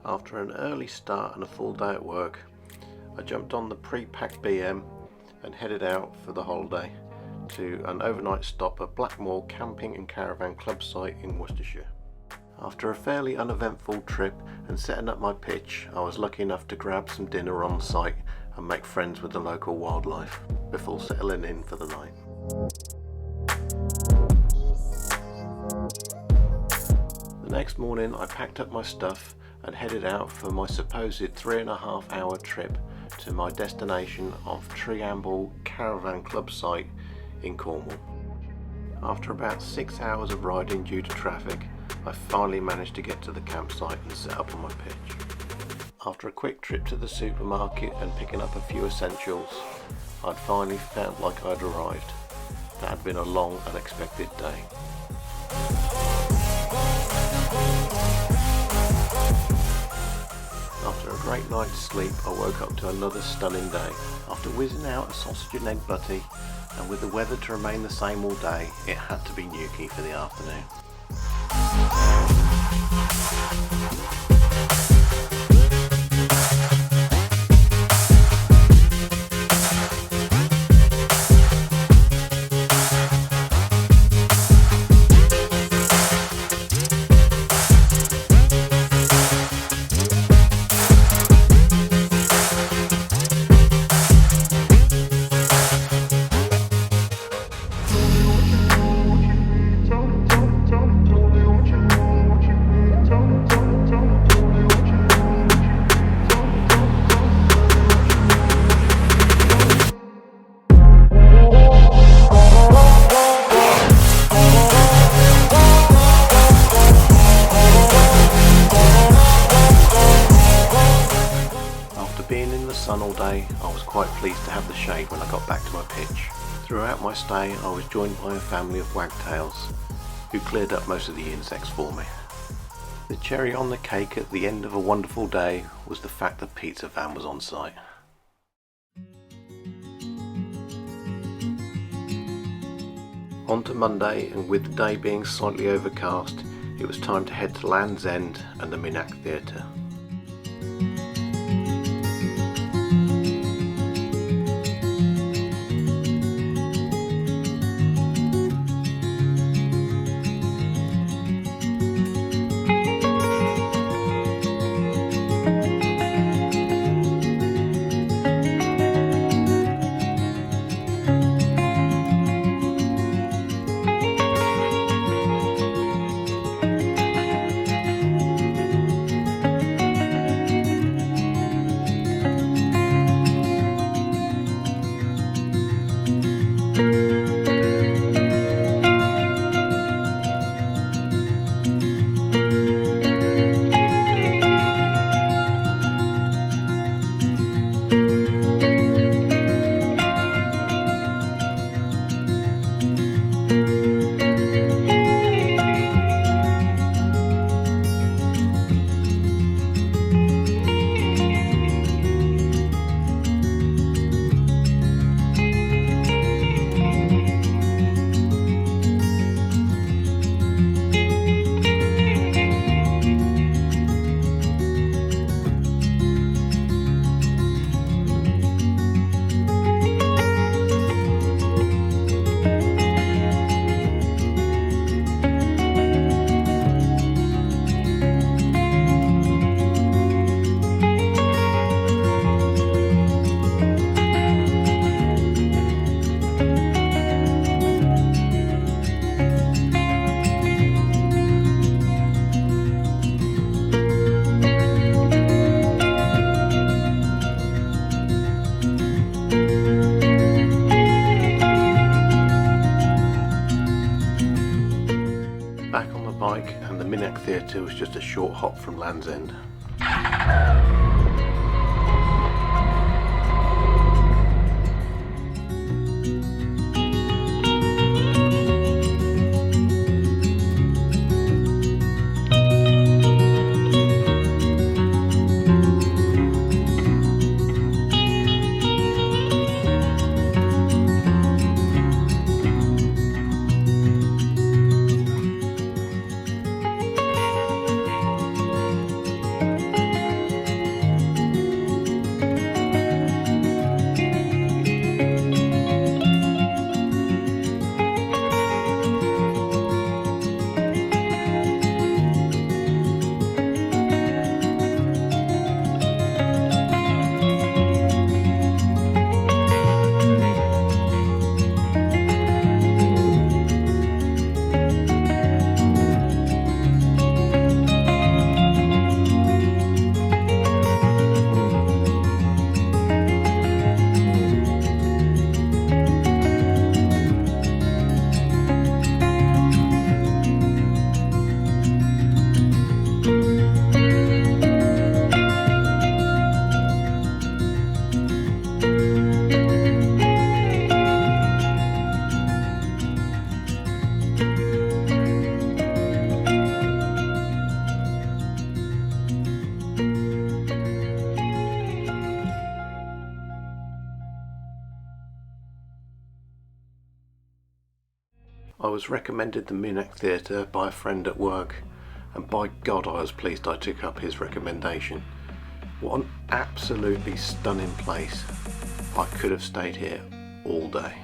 After an early start and a full day at work, I jumped on the pre-packed BM and headed out for the holiday to an overnight stop at Blackmore Camping and Caravan Club site in Worcestershire. After a fairly uneventful trip and setting up my pitch, I was lucky enough to grab some dinner on site and make friends with the local wildlife before settling in for the night. The next morning I packed up my stuff and headed out for my supposed 3.5 hour trip to my destination of Treamble Caravan Club site in Cornwall. After about 6 hours of riding due to traffic, I finally managed to get to the campsite and set up on my pitch. After a quick trip to the supermarket and picking up a few essentials, I'd finally felt like I'd arrived. That had been a long, unexpected day. After a great night's sleep, I woke up to another stunning day. After whizzing out a sausage and egg butty, and with the weather to remain the same all day, it had to be gnocchi for the afternoon. Being in the sun all day, I was quite pleased to have the shade when I got back to my pitch. Throughout my stay, I was joined by a family of wagtails who cleared up most of the insects for me. The cherry on the cake at the end of a wonderful day was the fact the pizza van was on site. On to Monday, and with the day being slightly overcast, it was time to head to Land's End and the Minack Theatre. Back on the bike, and the Minack Theatre was just a short hop from Land's End. I was recommended the Minack Theatre by a friend at work, and by God I was pleased I took up his recommendation. What an absolutely stunning place. I could have stayed here all day.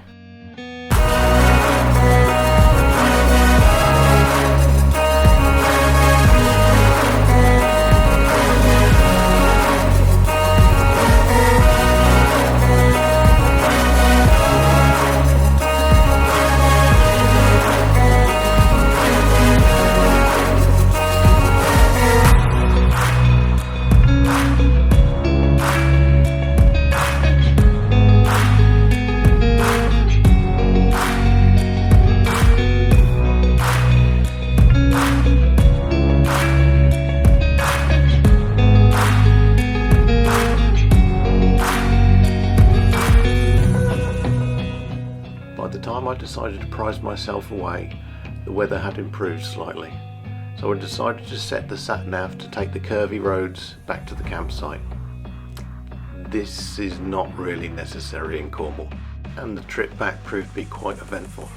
By the time I decided to prize myself away, the weather had improved slightly, so I decided to set the sat-nav to take the curvy roads back to the campsite. This is not really necessary in Cornwall, and the trip back proved to be quite eventful.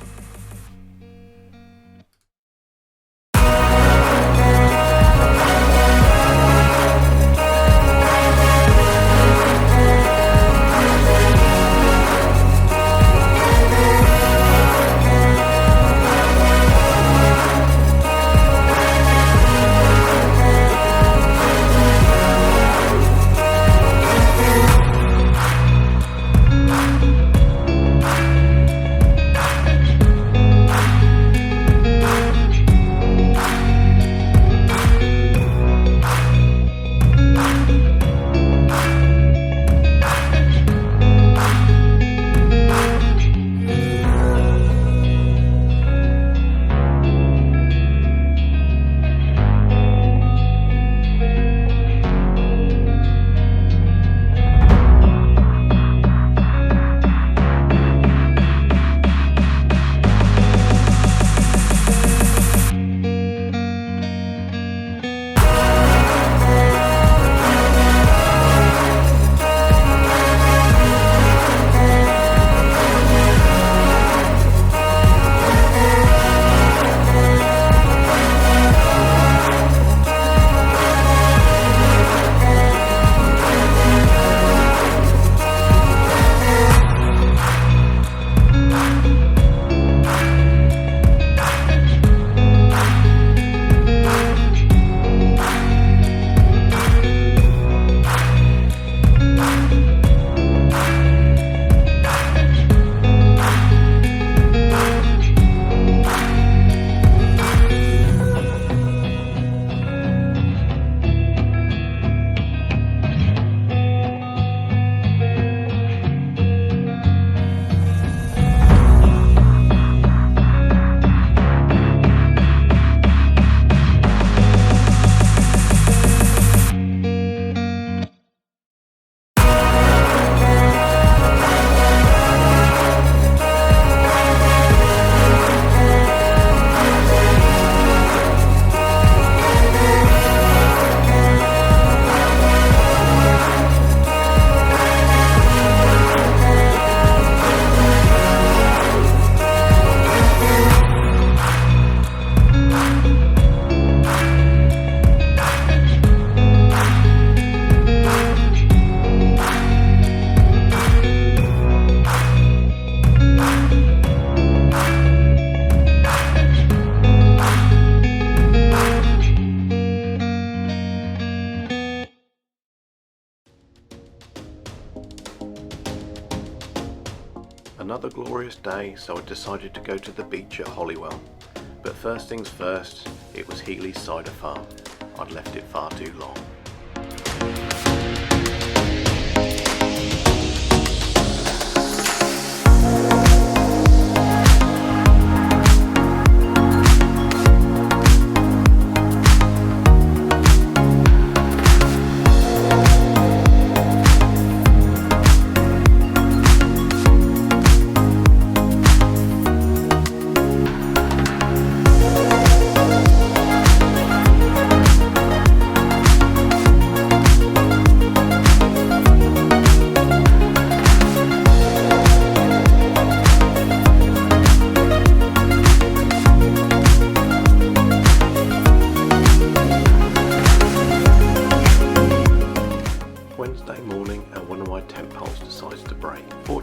Another glorious day, so I decided to go to the beach at Holywell. But first things first, it was Healy's cider farm. I'd left it far too long.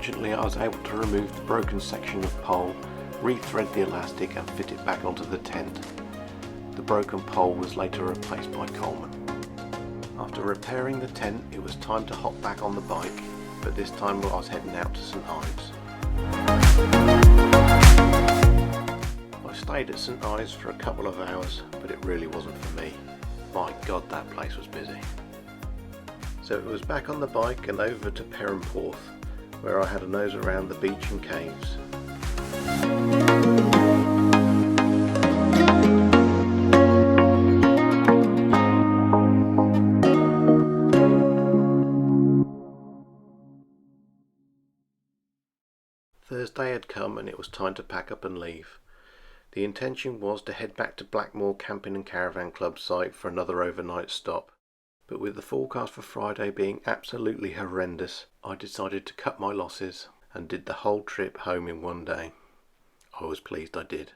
Fortunately, I was able to remove the broken section of pole, re-thread the elastic and fit it back onto the tent. The broken pole was later replaced by Coleman. After repairing the tent, it was time to hop back on the bike, but this time I was heading out to St Ives. I stayed at St Ives for a couple of hours, but it really wasn't for me. My God, that place was busy. So it was back on the bike and over to Perranporth, where I had a nose around the beach and caves. Thursday had come and it was time to pack up and leave. The intention was to head back to Blackmore Camping and Caravan Club site for another overnight stop, but with the forecast for Friday being absolutely horrendous, I decided to cut my losses and did the whole trip home in one day. I was pleased I did.